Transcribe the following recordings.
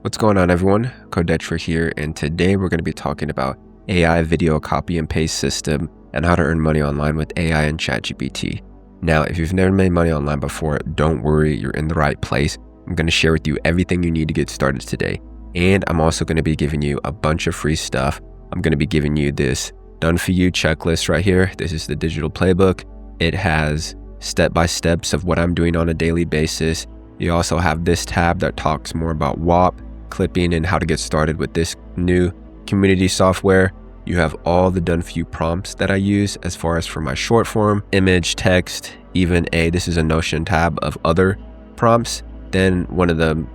What's going on, everyone? Codetra here, and today we're going to be talking about AI video copy and paste system and how to earn money online with AI and ChatGPT. Now, if you've never made money online before, don't worry, you're in the right place. I'm going to share with you everything you need to get started today. And I'm also going to be giving you a bunch of free stuff. I'm going to be giving you this done for you checklist right here. This is the digital playbook. It has step-by-steps of what I'm doing on a daily basis. You also have this tab that talks more about WAP, clipping, and how to get started with this new community software. You have all the done for you prompts that I use as far as for my short form, image, text, even this is a Notion tab of other prompts. Then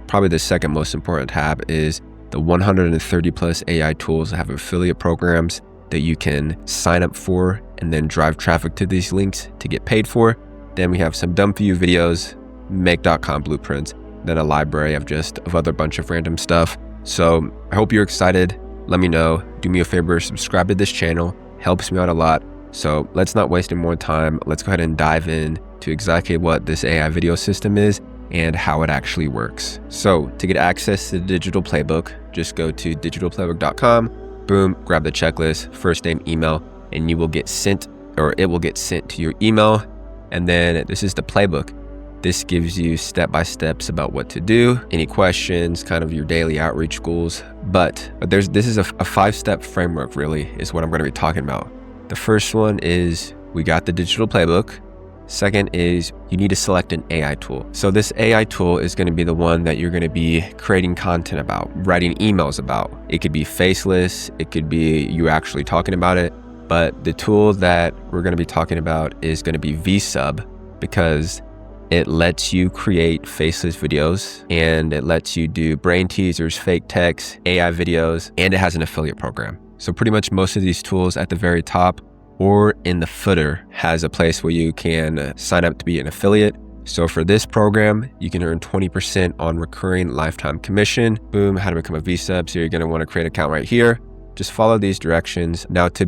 probably the second most important tab is the 130 plus AI tools that have affiliate programs that you can sign up for and then drive traffic to these links to get paid for. Then we have some done for you videos, make.com blueprints, then a library of other bunch of random stuff. So I hope you're excited. Let me know. Do me a favor, subscribe to this channel. Helps me out a lot. So let's not waste any more time. Let's go ahead and dive in to exactly what this AI video system is and how it actually works. So to get access to the digital playbook, just go to digitalplaybook.com, boom, grab the checklist, first name, email, and it will get sent to your email. And then this is the playbook. This gives you step-by-steps about what to do, any questions, kind of your daily outreach goals. But this is a 5-step framework, really, is what I'm going to be talking about. The first one is we got the digital playbook. Second is you need to select an AI tool. So this AI tool is going to be the one that you're going to be creating content about, writing emails about. It could be faceless. It could be you actually talking about it. But the tool that we're going to be talking about is going to be VSub, because it lets you create faceless videos and it lets you do brain teasers, fake text, AI videos, and it has an affiliate program. So pretty much most of these tools at the very top or in the footer has a place where you can sign up to be an affiliate. So for this program, you can earn 20% on recurring lifetime commission. Boom, how to become a VSub. So you're going to want to create an account right here. Just follow these directions. Now to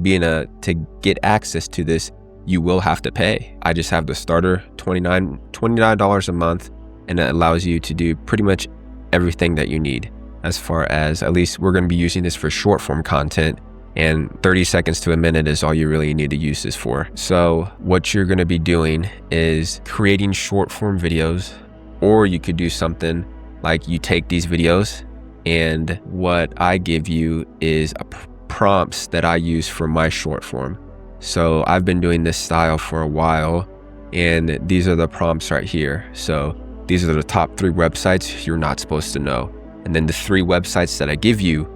get access to this, you will have to pay. I just have the starter, $29 a month, and it allows you to do pretty much everything that you need. As far as, at least we're going to be using this for short form content, and 30 seconds to a minute is all you really need to use this for. So what you're going to be doing is creating short form videos, or you could do something like you take these videos, and what I give you is prompts that I use for my short form. So I've been doing this style for a while, and these are the prompts right here. So these are the top 3 websites you're not supposed to know. And then the 3 websites that I give you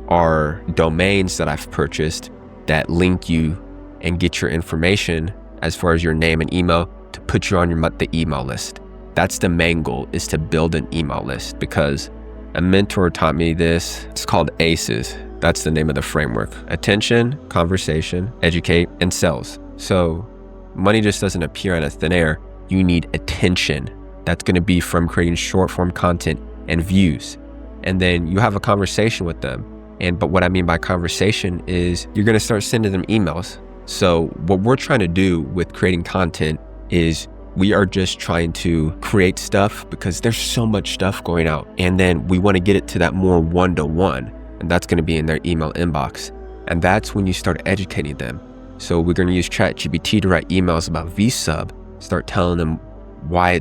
are domains that I've purchased that link you and get your information as far as your name and email to put you on the email list. That's the main goal, is to build an email list, because a mentor taught me this. It's called ACEs. That's the name of the framework: attention, conversation, educate, and sales. So money just doesn't appear out of thin air. You need attention. That's going to be from creating short form content and views. And then you have a conversation with them. But what I mean by conversation is you're going to start sending them emails. So what we're trying to do with creating content is we are just trying to create stuff because there's so much stuff going out. And then we want to get it to that more one-to-one. And that's going to be in their email inbox. And that's when you start educating them. So we're going to use ChatGPT to write emails about VSub, start telling them why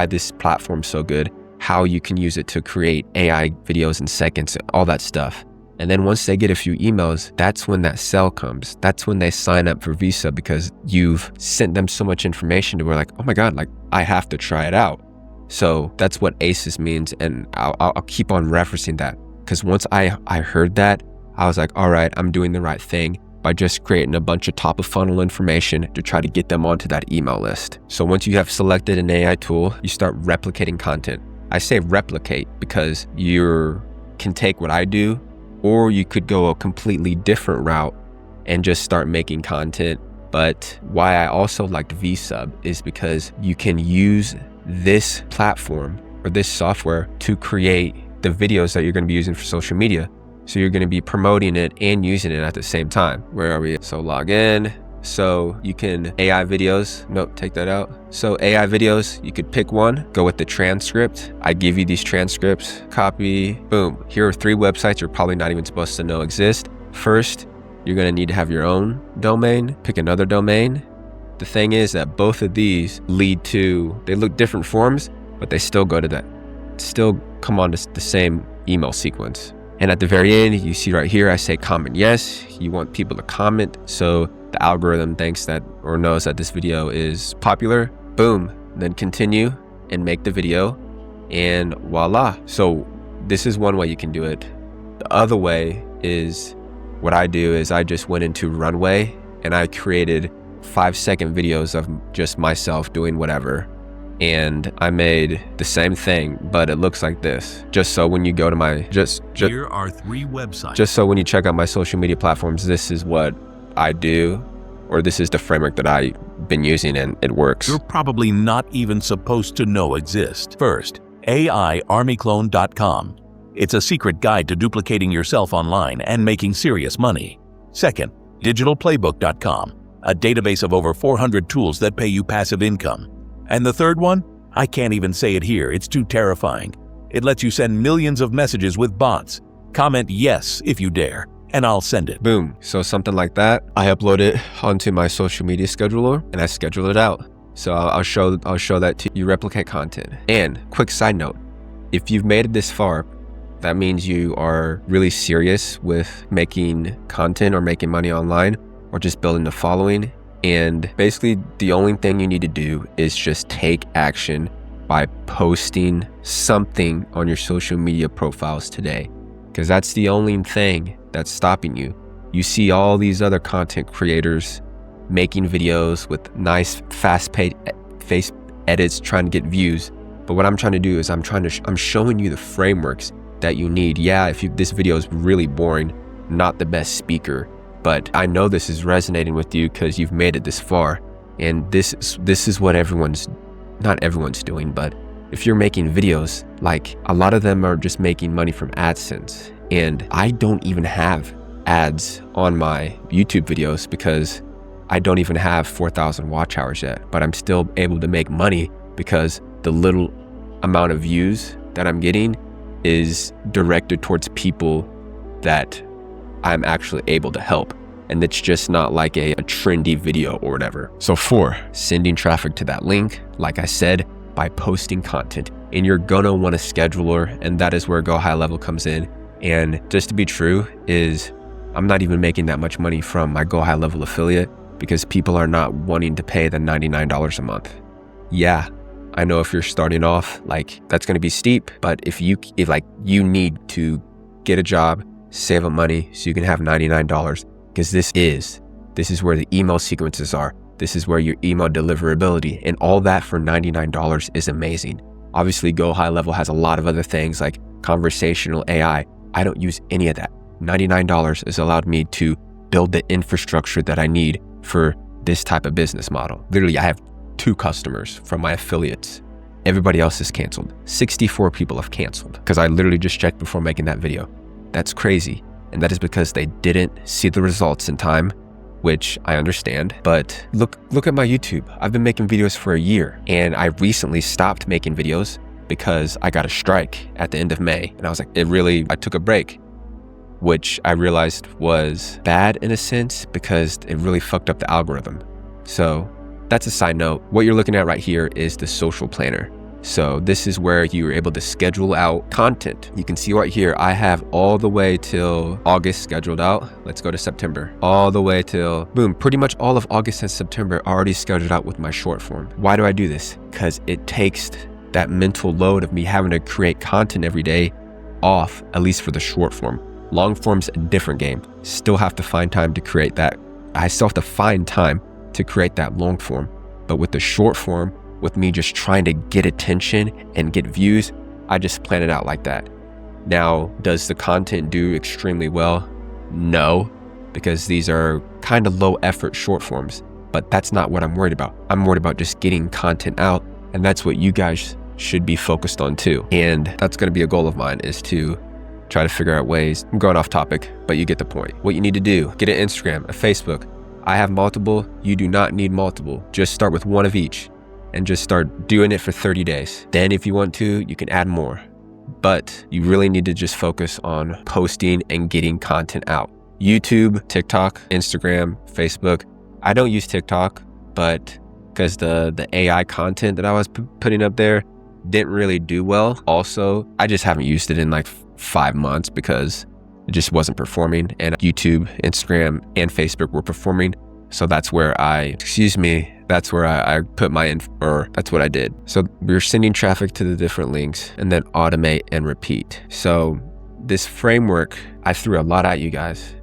this platform's so good, how you can use it to create AI videos in seconds, all that stuff. And then once they get a few emails, that's when that sell comes. That's when they sign up for VSub, because you've sent them so much information to where like, oh my God, like I have to try it out. So that's what ACEs means. And I'll keep on referencing that. Because once I heard that, I was like, all right, I'm doing the right thing by just creating a bunch of top of funnel information to try to get them onto that email list. So once you have selected an AI tool, you start replicating content. I say replicate because you can take what I do, or you could go a completely different route and just start making content. But why I also liked VSub is because you can use this platform or this software to create the videos that you're going to be using for social media. So you're going to be promoting it and using it at the same time. Where are we? So log in, So you can AI videos, nope, take that out. So AI videos, you could pick one, go with the transcript. I give you these transcripts, copy, boom. Here are 3 websites you're probably not even supposed to know exist. First, you're gonna need to have your own domain, pick another domain. The thing is that both of these they look different forms, but they still go to that, still come on to the same email sequence. And at the very end, you see right here, I say comment yes. You want people to comment, so the algorithm thinks that or knows that this video is popular. Boom, then continue and make the video, and voila. So this is one way you can do it. The other way is, what I do is I just went into Runway and I created 5-second videos of just myself doing whatever. And I made the same thing, but it looks like this. Just so when you go to my, here are 3 websites. Just so when you check out my social media platforms, this is what I do, or this is the framework that I've been using and it works. You're probably not even supposed to know exist. First, AIArmyClone.com. It's a secret guide to duplicating yourself online and making serious money. Second, DigitalPlaybook.com, a database of over 400 tools that pay you passive income. And the third one? I can't even say it here, it's too terrifying. It lets you send millions of messages with bots. Comment yes if you dare, and I'll send it. Boom. So something like that, I upload it onto my social media scheduler and I schedule it out. So I'll show that to you, replicate content. And quick side note, if you've made it this far, that means you are really serious with making content or making money online or just building a following. And basically the only thing you need to do is just take action by posting something on your social media profiles today, because that's the only thing that's stopping you. You see all these other content creators making videos with nice fast-paced face edits trying to get views. But what I'm trying to do is I'm showing you the frameworks that you need. Yeah, this video is really boring, not the best speaker, but I know this is resonating with you because you've made it this far. And this is what not everyone's doing, but if you're making videos, like a lot of them are just making money from AdSense. And I don't even have ads on my YouTube videos because I don't even have 4,000 watch hours yet, but I'm still able to make money because the little amount of views that I'm getting is directed towards people that I'm actually able to help. And it's just not like a trendy video or whatever. So 4, sending traffic to that link, like I said, by posting content. And you're gonna want a scheduler, and that is where Go High Level comes in. And just to be true is I'm not even making that much money from my Go High Level affiliate because people are not wanting to pay the $99 a month. Yeah, I know if you're starting off, like that's gonna be steep, but if you need to get a job, save up money so you can have $99, because this is where the email sequences are. This is where your email deliverability, and all that for $99 is amazing. Obviously, Go High Level has a lot of other things like conversational AI. I don't use any of that. $99 has allowed me to build the infrastructure that I need for this type of business model. Literally, I have 2 customers from my affiliates. Everybody else is canceled. 64 people have canceled because I literally just checked before making that video. That's crazy. And that is because they didn't see the results in time, which I understand. But look at my YouTube. I've been making videos for a year, and I recently stopped making videos because I got a strike at the end of May. And I was like, I took a break, which I realized was bad in a sense because it really fucked up the algorithm. So that's a side note. What you're looking at right here is the social planner. So this is where you're able to schedule out content. You can see right here, I have all the way till August scheduled out. Let's go to September. All the way till, boom, pretty much all of August and September already scheduled out with my short form. Why do I do this? Because it takes that mental load of me having to create content every day off, at least for the short form. Long form's a different game. Still have to find time to create that. I still have to find time to create that long form. But with the short form, with me just trying to get attention and get views, I just plan it out like that. Now, does the content do extremely well? No, because these are kind of low effort short forms, but that's not what I'm worried about. I'm worried about just getting content out, and that's what you guys should be focused on too. And that's gonna be a goal of mine, is to try to figure out ways. I'm going off topic, but you get the point. What you need to do, get an Instagram, a Facebook. I have multiple, you do not need multiple. Just start with one of each and just start doing it for 30 days. Then if you want to, you can add more. But you really need to just focus on posting and getting content out. YouTube, TikTok, Instagram, Facebook. I don't use TikTok, but because the AI content that I was putting up there didn't really do well. Also, I just haven't used it in like 5 months because it just wasn't performing, and YouTube, Instagram, and Facebook were performing. So that's where I put my that's what I did. So we're sending traffic to the different links and then automate and repeat. So this framework, I threw a lot at you guys.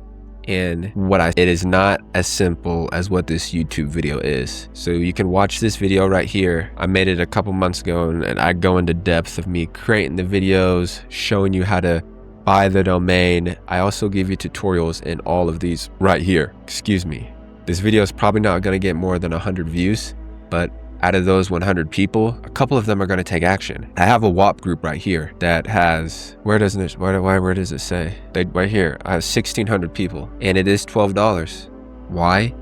And it is not as simple as what this YouTube video is. So you can watch this video right here. I made it a couple months ago, and I go into depth of me creating the videos, showing you how to buy the domain. I also give you tutorials in all of these right here. Excuse me. This video is probably not going to get more than 100 views, but out of those 100 people, a couple of them are going to take action. I have a WAP group right here that has, where does it say? Right here, I have 1,600 people, and it is $12. Why?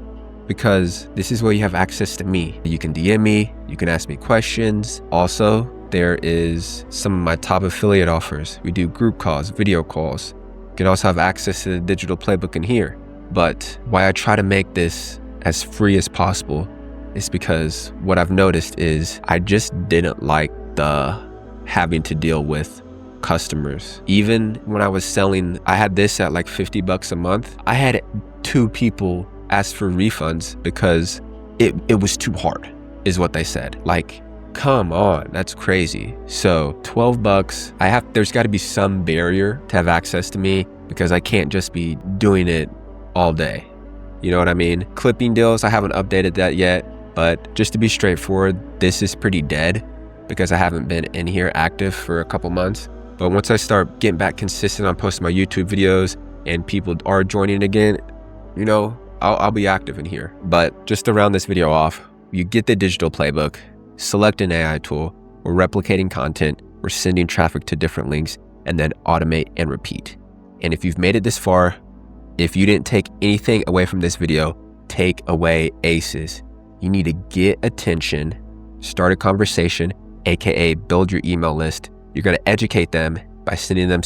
Because this is where you have access to me. You can DM me, you can ask me questions. Also, there is some of my top affiliate offers. We do group calls, video calls. You can also have access to the digital playbook in here. But why I try to make this as free as possible is because what I've noticed is I just didn't like the having to deal with customers. Even when I was selling, I had this at like $50 a month. I had 2 people ask for refunds because it was too hard, is what they said. Like, come on, that's crazy. So $12, there's got to be some barrier to have access to me because I can't just be doing it all day. You know what I mean? Clipping deals, I haven't updated that yet. But just to be straightforward, this is pretty dead because I haven't been in here active for a couple months. But once I start getting back consistent on posting my YouTube videos and people are joining again, you know, I'll be active in here. But just to round this video off, you get the digital playbook, select an AI tool, we're replicating content, we're sending traffic to different links, and then automate and repeat. And if you've made it this far, if you didn't take anything away from this video, take away aces. You need to get attention, start a conversation, aka build your email list. You're going to educate them by sending them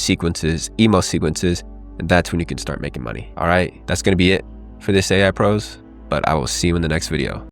email sequences, and that's when you can start making money. All right, that's going to be it for this AI Pros, but I will see you in the next video.